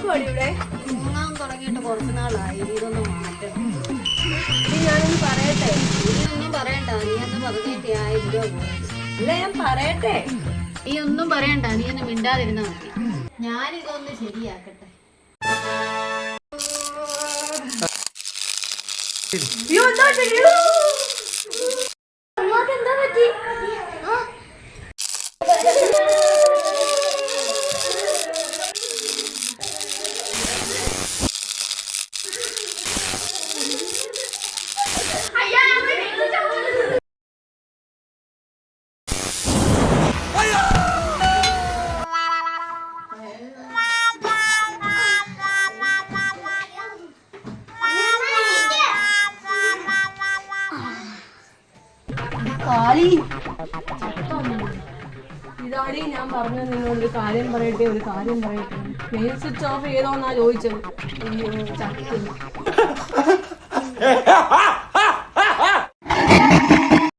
തൂങ്ങാൻ തുടങ്ങിയിട്ട് കുറച്ച് നാളായി. ഇതൊന്നും മാറ്റണം. ഞാനൊന്ന് പറയട്ടെ? നീ ഒന്നും പറയണ്ട. നീ ഒന്ന് പറഞ്ഞിട്ട് 1000 രൂപ പോയത്. അല്ല ഞാൻ പറയട്ടെ? നീ ഒന്നും പറയണ്ട. നീ ഒന്ന് മിണ്ടാതിരുന്നാ മതി. ഞാനിതൊന്ന് ശരിയാക്കട്ടെ. എന്താ പറ്റി? ഇതാടി ഞാൻ പറഞ്ഞു നിന്നോട് ഒരു കാര്യം പറയട്ടെ. മെയിൻ സ്വിച്ച് ഓഫ് ചെയ്തോന്നാ ചോദിച്ചത്. അയ്യോ ചത്തി.